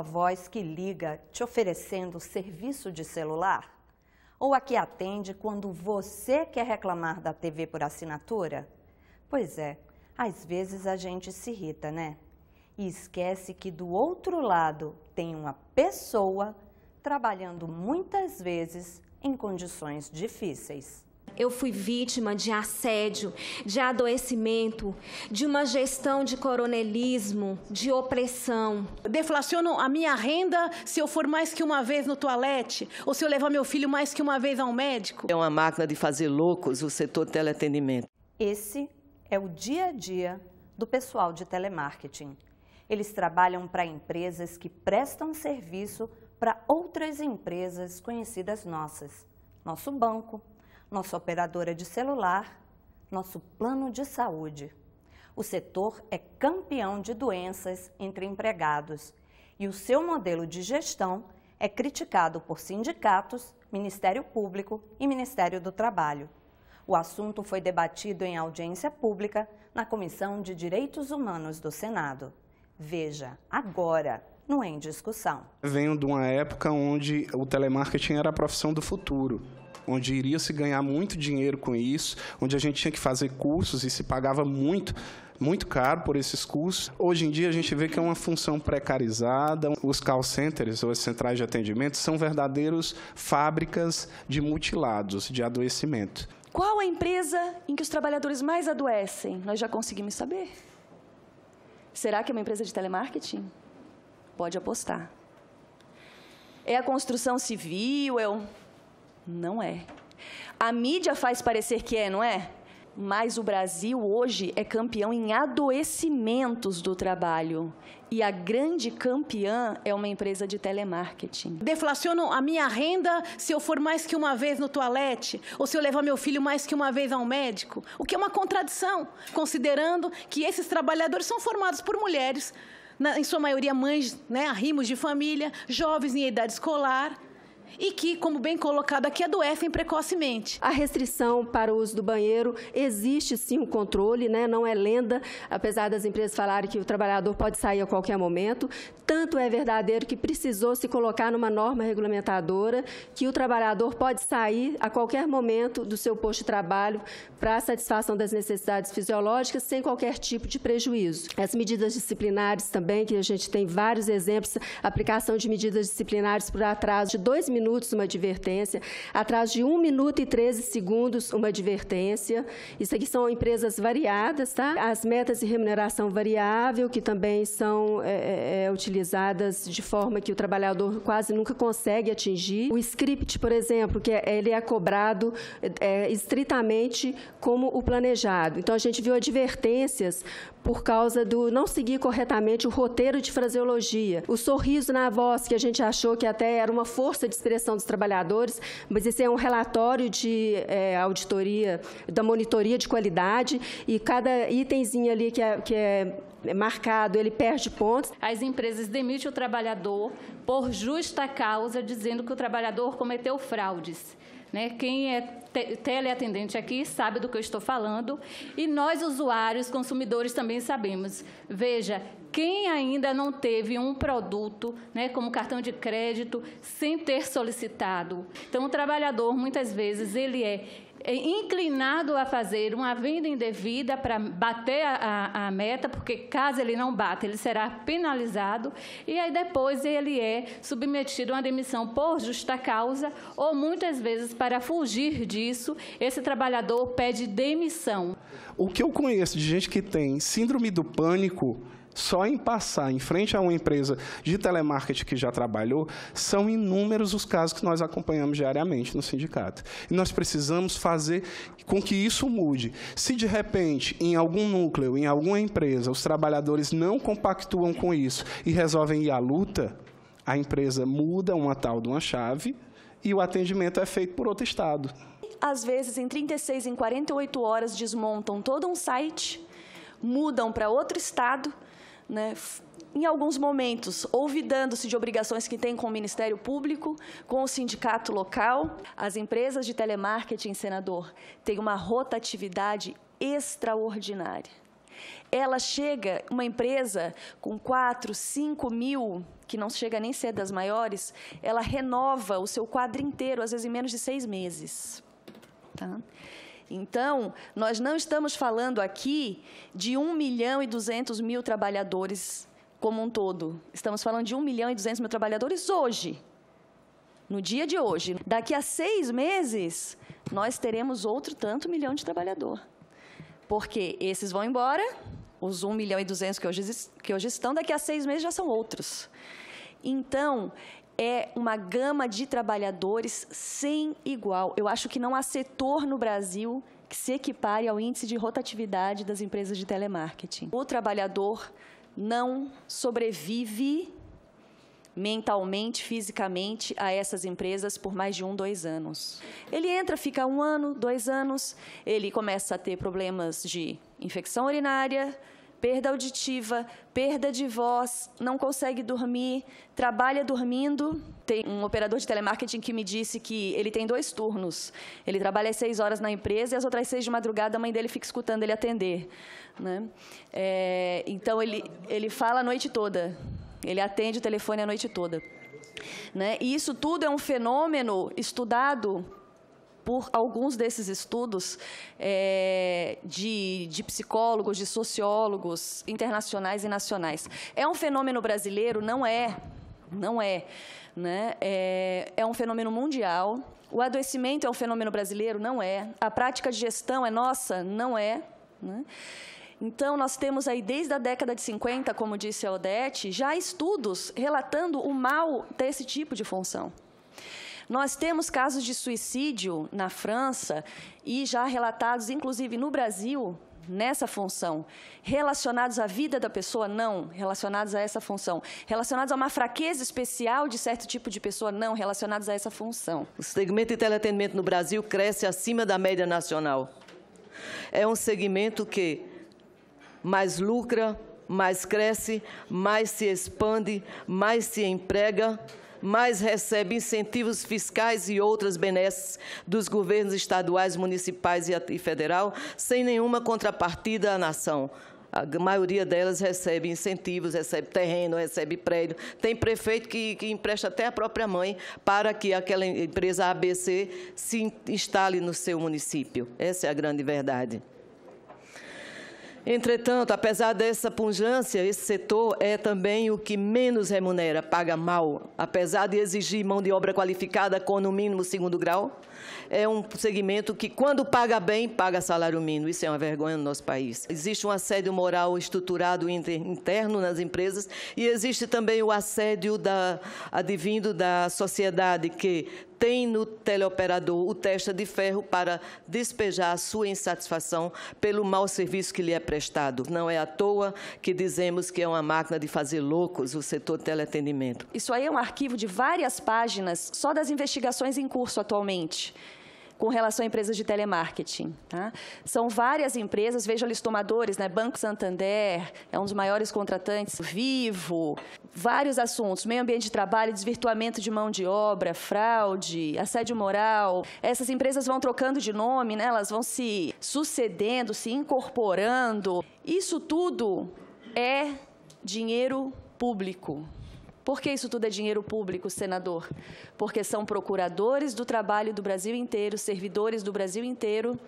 aquela voz que liga te oferecendo serviço de celular? Ou a que atende quando você quer reclamar da TV por assinatura? Pois é, às vezes a gente se irrita, né? E esquece que do outro lado tem uma pessoa trabalhando muitas vezes em condições difíceis. Eu fui vítima de assédio, de adoecimento, de uma gestão de coronelismo, de opressão. Deflacionam a minha renda se eu for mais que uma vez no toalete ou se eu levar meu filho mais que uma vez ao médico. É uma máquina de fazer loucos o setor de teleatendimento. Esse é o dia a dia do pessoal de telemarketing. Eles trabalham para empresas que prestam serviço para outras empresas conhecidas nossas. Nosso banco, nossa operadora de celular, nosso plano de saúde. O setor é campeão de doenças entre empregados e o seu modelo de gestão é criticado por sindicatos, Ministério Público e Ministério do Trabalho. O assunto foi debatido em audiência pública na Comissão de Direitos Humanos do Senado. Veja agora no Em Discussão. Venho de uma época onde o telemarketing era a profissão do futuro, onde iria se ganhar muito dinheiro com isso, onde a gente tinha que fazer cursos e se pagava muito caro por esses cursos. Hoje em dia a gente vê que é uma função precarizada. Os call centers, ou as centrais de atendimento, são verdadeiros fábricas de mutilados, de adoecimento. Qual a empresa em que os trabalhadores mais adoecem? Nós já conseguimos saber. Será que é uma empresa de telemarketing? Pode apostar. É a construção civil? Não é. A mídia faz parecer que é, não é? Mas o Brasil hoje é campeão em adoecimentos do trabalho. E a grande campeã é uma empresa de telemarketing. Deflacionam a minha renda se eu for mais que uma vez no toalete ou se eu levar meu filho mais que uma vez ao médico. O que é uma contradição, considerando que esses trabalhadores são formados por mulheres, em sua maioria mães, arrimos de família, jovens em idade escolar, e que, como bem colocado aqui, adoecem precocemente. A restrição para o uso do banheiro, existe sim um controle, não é lenda, apesar das empresas falarem que o trabalhador pode sair a qualquer momento. Tanto é verdadeiro que precisou se colocar numa norma regulamentadora que o trabalhador pode sair a qualquer momento do seu posto de trabalho para a satisfação das necessidades fisiológicas sem qualquer tipo de prejuízo. As medidas disciplinares também, que a gente tem vários exemplos, aplicação de medidas disciplinares por atraso de 2 minutos, uma advertência, atraso de 1 minuto e 13 segundos, uma advertência. Isso aqui são empresas variadas, tá? As metas de remuneração variável, que também são utilizadas de forma que o trabalhador quase nunca consegue atingir. O script, por exemplo, que ele é cobrado estritamente como o planejado. Então, a gente viu advertências por causa do não seguir corretamente o roteiro de fraseologia. O sorriso na voz, que a gente achou que até era uma força de expressão dos trabalhadores, mas esse é um relatório de auditoria, da monitoria de qualidade, e cada itemzinho ali que é marcado, ele perde pontos. As empresas demitem o trabalhador por justa causa, dizendo que o trabalhador cometeu fraudes. Quem é teleatendente aqui sabe do que eu estou falando, e nós, usuários, consumidores, também sabemos. Veja, quem ainda não teve um produto, como cartão de crédito, sem ter solicitado? Então, o trabalhador, muitas vezes, ele é inclinado a fazer uma venda indevida para bater a meta, porque caso ele não bata, ele será penalizado, e aí depois ele é submetido a uma demissão por justa causa, ou muitas vezes, para fugir disso, esse trabalhador pede demissão. O que eu conheço de gente que tem síndrome do pânico, só em passar em frente a uma empresa de telemarketing que já trabalhou, são inúmeros os casos que nós acompanhamos diariamente no sindicato. E nós precisamos fazer com que isso mude. Se, de repente, em algum núcleo, em alguma empresa, os trabalhadores não compactuam com isso e resolvem ir à luta, a empresa muda uma tal de uma chave e o atendimento é feito por outro estado. Às vezes, em 36, em 48 horas, desmontam todo um site, mudam para outro estado, em alguns momentos, olvidando-se de obrigações que têm com o Ministério Público, com o sindicato local. As empresas de telemarketing, senador, têm uma rotatividade extraordinária. Ela chega, uma empresa com 4, 5 mil que não chega nem a ser das maiores, ela renova o seu quadro inteiro, às vezes em menos de 6 meses. Tá? Então, nós não estamos falando aqui de 1.200.000 trabalhadores como um todo. Estamos falando de 1.200.000 trabalhadores hoje, no dia de hoje. Daqui a 6 meses, nós teremos outro tanto milhão de trabalhador. Porque esses vão embora, os 1.200.000 que hoje estão, daqui a 6 meses já são outros. Então, é uma gama de trabalhadores sem igual. Eu acho que não há setor no Brasil que se equipare ao índice de rotatividade das empresas de telemarketing. O trabalhador não sobrevive mentalmente, fisicamente, a essas empresas por mais de 1, 2 anos. Ele entra, fica 1 ano, 2 anos, ele começa a ter problemas de infecção urinária, perda auditiva, perda de voz, não consegue dormir, trabalha dormindo. Tem um operador de telemarketing que me disse que ele tem 2 turnos. Ele trabalha às 6 horas na empresa e às outras 6 de madrugada a mãe dele fica escutando ele atender. Né? Então, ele fala a noite toda. Ele atende o telefone a noite toda. Né? E isso tudo é um fenômeno estudado por alguns desses estudos de psicólogos, de sociólogos internacionais e nacionais. É um fenômeno brasileiro? Não é. Não é. Né? É um fenômeno mundial. O adoecimento é um fenômeno brasileiro? Não é. A prática de gestão é nossa? Não é. Né? Então, nós temos aí, desde a década de 50, como disse a Odete, já estudos relatando o mal desse tipo de função. Nós temos casos de suicídio na França e já relatados, inclusive, no Brasil, nessa função. Relacionados à vida da pessoa? Não. Relacionados a essa função. Relacionados a uma fraqueza especial de certo tipo de pessoa? Não. Relacionados a essa função. O segmento de teleatendimento no Brasil cresce acima da média nacional. É um segmento que mais lucra, mais cresce, mais se expande, mais se emprega, mais recebe incentivos fiscais e outras benesses dos governos estaduais, municipais e federal, sem nenhuma contrapartida à nação. A maioria delas recebe incentivos, recebe terreno, recebe prédio. Tem prefeito que empresta até a própria mãe para que aquela empresa ABC se instale no seu município. Essa é a grande verdade. Entretanto, apesar dessa pujança, esse setor é também o que menos remunera, paga mal. Apesar de exigir mão de obra qualificada com, no mínimo, 2º grau, é um segmento que, quando paga bem, paga salário mínimo. Isso é uma vergonha no nosso país. Existe um assédio moral estruturado interno nas empresas e existe também o assédio advindo da sociedade, que tem no teleoperador o testa de ferro para despejar a sua insatisfação pelo mau serviço que lhe é prestado. Não é à toa que dizemos que é uma máquina de fazer loucos o setor de teleatendimento. Isso aí é um arquivo de várias páginas só das investigações em curso atualmente, com relação a empresas de telemarketing. Tá? São várias empresas, veja ali os tomadores, né? Banco Santander, é um dos maiores contratantes, Vivo, vários assuntos, meio ambiente de trabalho, desvirtuamento de mão de obra, fraude, assédio moral. Essas empresas vão trocando de nome, né? Elas vão se sucedendo, se incorporando. Isso tudo é dinheiro público. Por que isso tudo é dinheiro público, senador? Porque são procuradores do trabalho do Brasil inteiro, servidores do Brasil inteiro,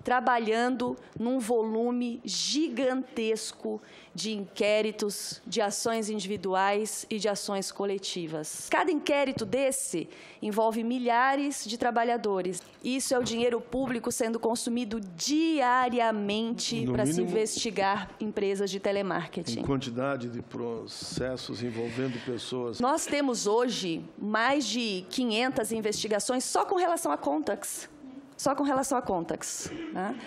trabalhando num volume gigantesco de inquéritos, de ações individuais e de ações coletivas. Cada inquérito desse envolve milhares de trabalhadores. Isso é o dinheiro público sendo consumido diariamente para se investigar empresas de telemarketing. Em quantidade de processos envolvendo pessoas. Nós temos hoje mais de 500 investigações só com relação a Contax. Só com relação a Contax. Né?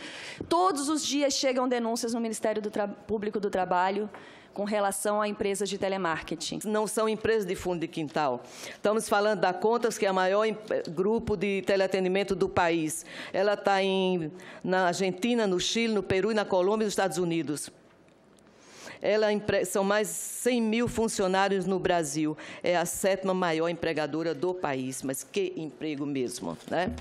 Todos os dias chegam denúncias no Ministério Público do Trabalho com relação a empresas de telemarketing. Não são empresas de fundo de quintal. Estamos falando da Contax, que é o maior grupo de teleatendimento do país. Ela está na Argentina, no Chile, no Peru, e na Colômbia e nos Estados Unidos. São mais 100 mil funcionários no Brasil. É a 7ª maior empregadora do país. Mas que emprego mesmo, né?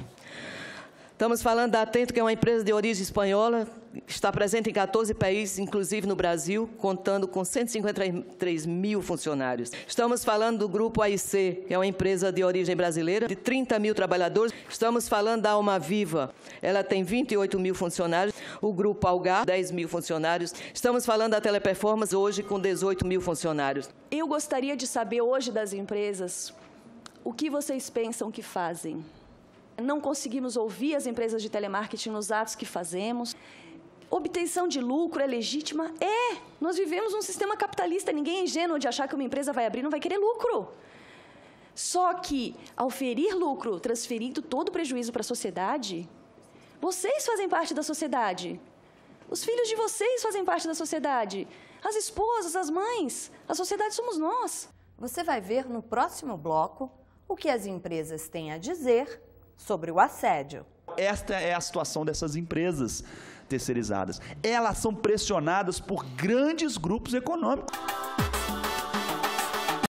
Estamos falando da Atento, que é uma empresa de origem espanhola, está presente em 14 países, inclusive no Brasil, contando com 153 mil funcionários. Estamos falando do Grupo AIC, que é uma empresa de origem brasileira, de 30 mil trabalhadores. Estamos falando da Alma Viva, ela tem 28 mil funcionários. O Grupo Algar, 10 mil funcionários. Estamos falando da Teleperformance, hoje com 18 mil funcionários. Eu gostaria de saber hoje das empresas o que vocês pensam que fazem. Não conseguimos ouvir as empresas de telemarketing nos atos que fazemos. Obtenção de lucro é legítima? É! Nós vivemos num sistema capitalista, ninguém é ingênuo de achar que uma empresa vai abrir e não vai querer lucro. Só que, ao ferir lucro, transferindo todo o prejuízo para a sociedade, vocês fazem parte da sociedade. Os filhos de vocês fazem parte da sociedade. As esposas, as mães, a sociedade somos nós. Você vai ver no próximo bloco o que as empresas têm a dizer sobre o assédio. Esta é a situação dessas empresas terceirizadas. Elas são pressionadas por grandes grupos econômicos.